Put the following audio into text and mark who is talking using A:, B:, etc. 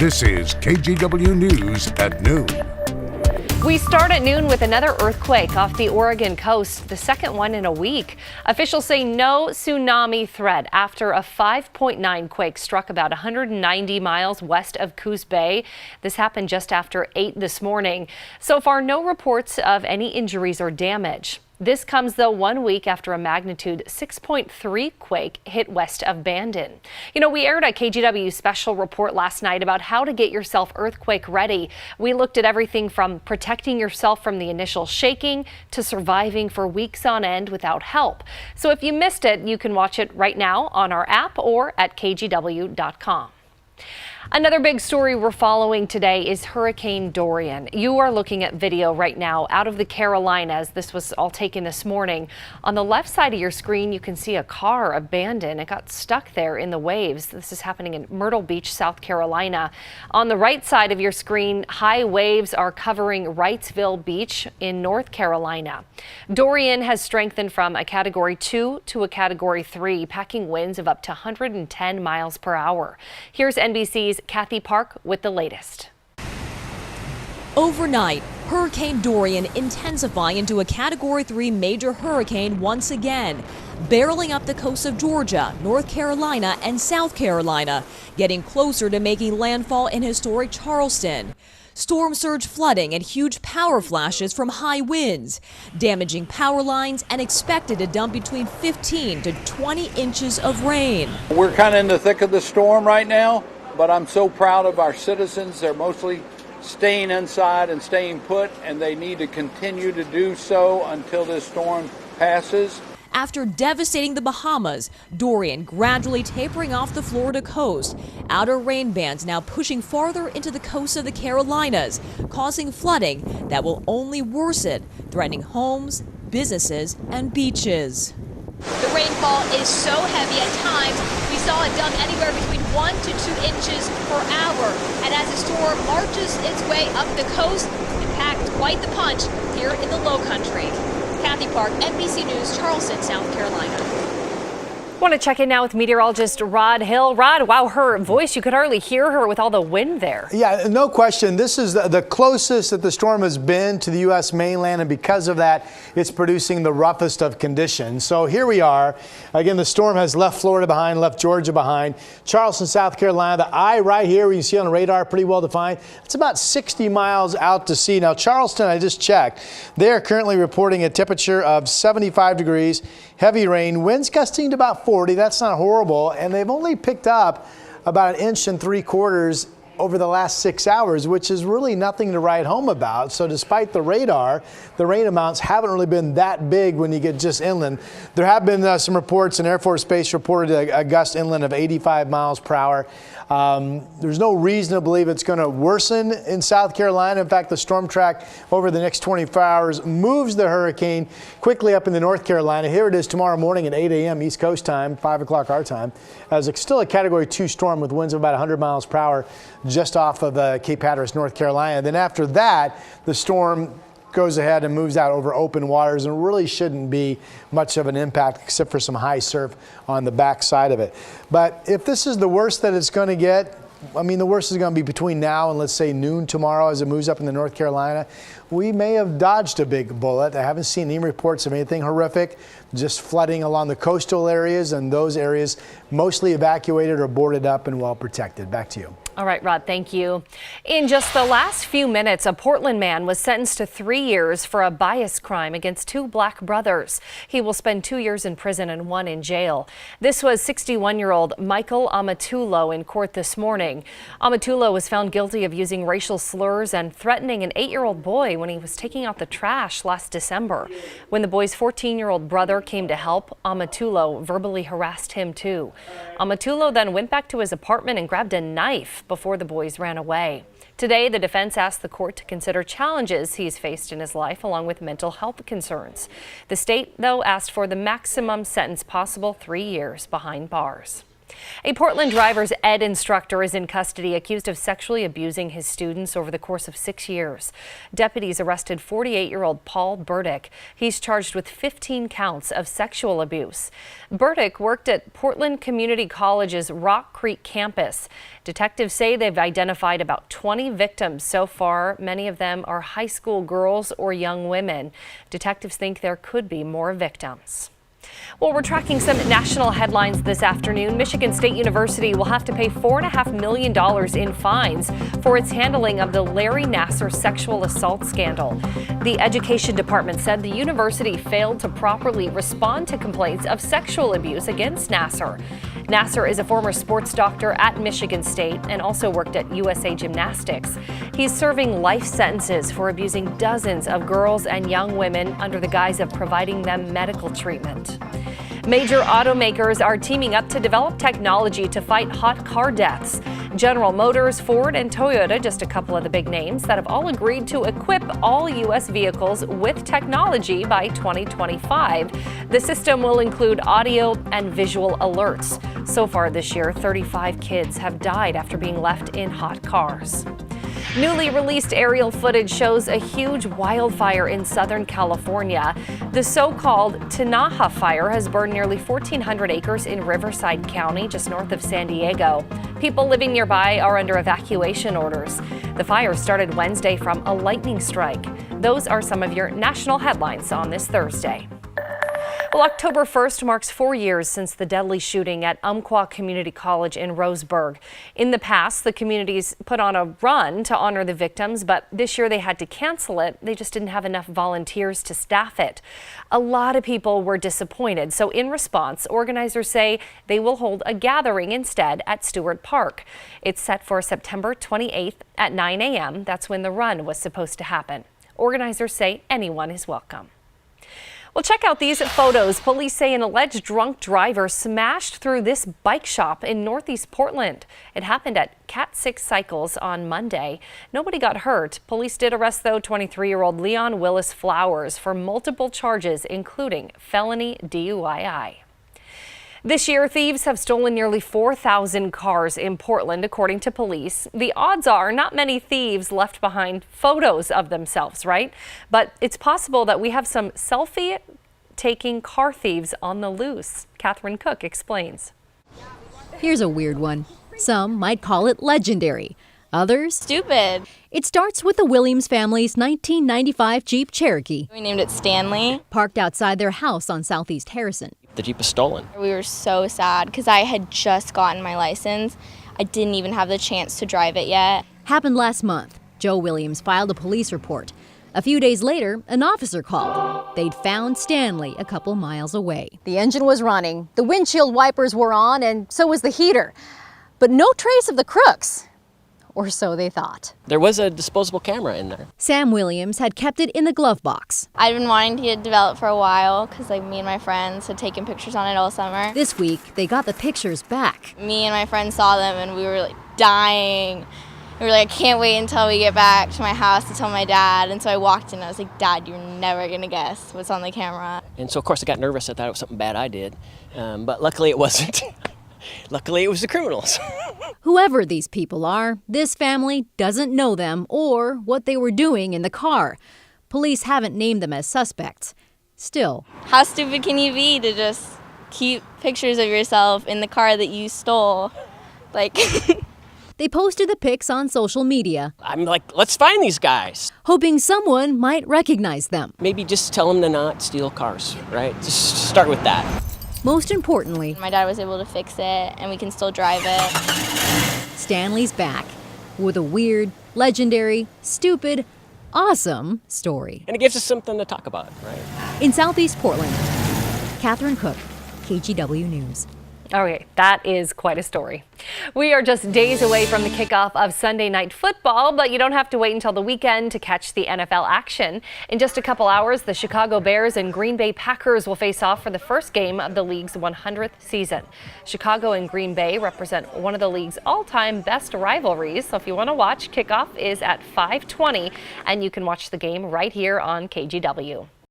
A: This is KGW News at noon.
B: We start at noon with another earthquake off the Oregon coast, the second one in a week. Officials say no tsunami threat after a 5.9 quake struck about 190 miles west of Coos Bay. This happened just after 8 this morning. So far, no reports of any injuries or damage. This comes, though, 1 week after a magnitude 6.3 quake hit west of Bandon. You know, we aired a KGW special report last night about how to get yourself earthquake ready. We looked at everything from protecting yourself from the initial shaking to surviving for weeks on end without help. So if you missed it, you can watch it right now on our app or at kgw.com. Another big story we're following today is Hurricane Dorian. You are looking at video right now out of the Carolinas. This was all taken this morning. On the left side of your screen, you can see a car abandoned. It got stuck there in the waves. This is happening in Myrtle Beach, South Carolina. On the right side of your screen, high waves are covering Wrightsville Beach in North Carolina. Dorian has strengthened from a Category 2 to a Category 3, packing winds of up to 110 miles per hour. Here's NBC's Kathy Park with the latest.
C: Overnight, Hurricane Dorian intensifying into a Category 3 major hurricane once again, barreling up the coast of Georgia, North Carolina, and South Carolina, getting closer to making landfall in historic Charleston. Storm surge flooding and huge power flashes from high winds, damaging power lines and expected to dump between 15 to 20 inches of rain.
D: We're kind of in the thick of the storm right now, but I'm so proud of our citizens. They're mostly staying inside and staying put, and they need to continue to do so until this storm passes.
C: After devastating the Bahamas, Dorian gradually tapering off the Florida coast. Outer rain bands now pushing farther into the coast of the Carolinas, causing flooding that will only worsen, threatening homes, businesses, and beaches.
E: The rainfall is so heavy at times, we saw it dump anywhere between 1 to 2 inches per hour. And as the storm marches its way up the coast, it packed quite the punch here in the Low Country. Kathy Park, NBC News, Charleston, South Carolina.
B: Want to check in now with meteorologist Rod Hill. Rod, wow, her voice, you could hardly hear her with all the wind there.
F: Yeah, no question. This is the closest that the storm has been to the U.S. mainland, and because of that, it's producing the roughest of conditions. So here we are. Again, the storm has left Florida behind, left Georgia behind. Charleston, South Carolina, the eye right here, where you can see on the radar, pretty well defined. It's about 60 miles out to sea. Now, Charleston, I just checked. They are currently reporting a temperature of 75 degrees, heavy rain, winds gusting to about 40. That's not horrible, and they've only picked up about 1.75 inches over the last 6 hours, which is really nothing to write home about. So despite the radar, the rain amounts haven't really been that big when you get just inland. There have been some reports, and Air Force Base reported a gust inland of 85 miles per hour. There's no reason to believe it's going to worsen in South Carolina. In fact, the storm track over the next 24 hours moves the hurricane quickly up into North Carolina. Here it is tomorrow morning at 8 a.m. East Coast time, 5 o'clock our time, as it's still a Category 2 storm with winds of about 100 miles per hour just off of Cape Hatteras, North Carolina. Then after that, the storm goes ahead and moves out over open waters and really shouldn't be much of an impact except for some high surf on the back side of it. But if this is the worst that it's going to get, I mean, the worst is going to be between now and let's say noon tomorrow as it moves up into North Carolina. We may have dodged a big bullet. I haven't seen any reports of anything horrific, just flooding along the coastal areas, and those areas mostly evacuated or boarded up and well protected. Back to you.
B: All right, Rod, thank you. In just the last few minutes, a Portland man was sentenced to 3 years for a bias crime against 2 black brothers. He will spend 2 years in prison and 1 in jail. This was 61-year-old Michael Amatulo in court this morning. Amatulo was found guilty of using racial slurs and threatening an 8-year-old boy when he was taking out the trash last December. When the boy's 14-year-old brother came to help, Amatulo verbally harassed him too. Amatulo then went back to his apartment and grabbed a knife before the boys ran away. Today, the defense asked the court to consider challenges he's faced in his life, along with mental health concerns. The state, though, asked for the maximum sentence possible, 3 years behind bars. A Portland driver's ed instructor is in custody accused of sexually abusing his students over the course of 6 years. Deputies arrested 48-year-old Paul Burdick. He's charged with 15 counts of sexual abuse. Burdick worked at Portland Community College's Rock Creek campus. Detectives say they've identified about 20 victims so far. Many of them are high school girls or young women. Detectives think there could be more victims. Well, we're tracking some national headlines this afternoon. Michigan State University will have to pay $4.5 million in fines for its handling of the Larry Nassar sexual assault scandal. The Education Department said the university failed to properly respond to complaints of sexual abuse against Nassar. Nassar is a former sports doctor at Michigan State and also worked at USA Gymnastics. He's serving life sentences for abusing dozens of girls and young women under the guise of providing them medical treatment. Major automakers are teaming up to develop technology to fight hot car deaths. General Motors, Ford, and Toyota, just a couple of the big names that have all agreed to equip all U.S. vehicles with technology by 2025. The system will include audio and visual alerts. So far this year, 35 kids have died after being left in hot cars. Newly released aerial footage shows a huge wildfire in Southern California. The so-called Tinaja fire has burned nearly 1,400 acres in Riverside County, just north of San Diego. People living nearby are under evacuation orders. The fire started Wednesday from a lightning strike. Those are some of your national headlines on this Thursday. Well, October 1st marks 4 years since the deadly shooting at Umpqua Community College in Roseburg. In the past, the communities put on a run to honor the victims, but this year they had to cancel it. They just didn't have enough volunteers to staff it. A lot of people were disappointed, so in response, organizers say they will hold a gathering instead at Stewart Park. It's set for September 28th at 9 a.m. That's when the run was supposed to happen. Organizers say anyone is welcome. Well, check out these photos. Police say an alleged drunk driver smashed through this bike shop in Northeast Portland. It happened at Cat 6 Cycles on Monday. Nobody got hurt. Police did arrest, though, 23-year-old Leon Willis Flowers for multiple charges, including felony DUI. This year, thieves have stolen nearly 4,000 cars in Portland, according to police. The odds are not many thieves left behind photos of themselves, right? But it's possible that we have some selfie-taking car thieves on the loose. Catherine Cook explains.
G: Here's a weird one. Some might call it legendary. Others?
H: Stupid.
G: It starts with the Williams family's 1995 Jeep Cherokee.
H: We named it Stanley.
G: Parked outside their house on Southeast Harrison.
I: The Jeep was stolen.
H: We were so sad because I had just gotten my license. I didn't even have the chance to drive it yet.
G: Happened last month. Joe Williams filed a police report. A few days later, an officer called. They'd found Stanley a couple miles away. The engine was running, the windshield wipers were on, and so was the heater. But no trace of the crooks. Or so they thought.
I: There was a disposable camera in there.
G: Sam Williams had kept it in the glove box.
H: I'd been wanting to get developed for a while because me and my friends had taken pictures on it all summer.
G: This week, they got the pictures back.
H: Me and my friends saw them and we were dying. We were I can't wait until we get back to my house to tell my dad. And so I walked in and I was like, Dad, you're never gonna guess what's on the camera.
I: And so of course I got nervous. I thought it was something bad I did. But luckily it wasn't. Luckily it was the criminals.
G: Whoever these people are, this family doesn't know them or what they were doing in the car. Police haven't named them as suspects. Still,
H: how stupid can you be to just keep pictures of yourself in the car that you stole?
G: They posted the pics on social media.
I: I'm like, let's find these guys.
G: Hoping someone might recognize them.
I: Maybe just tell them to not steal cars, right? Just start with that.
G: Most importantly,
H: my dad was able to fix it and we can still drive it.
G: Stanley's back with a weird, legendary, stupid, awesome story.
I: And it gives us something to talk about, right?
G: In Southeast Portland, Catherine Cook, KGW News.
B: Okay, that is quite a story. We are just days away from the kickoff of Sunday Night Football, but you don't have to wait until the weekend to catch the NFL action. In just a couple hours, the Chicago Bears and Green Bay Packers will face off for the first game of the league's 100th season. Chicago and Green Bay represent one of the league's all-time best rivalries, so if you want to watch, kickoff is at 5:20, and you can watch the game right here on KGW.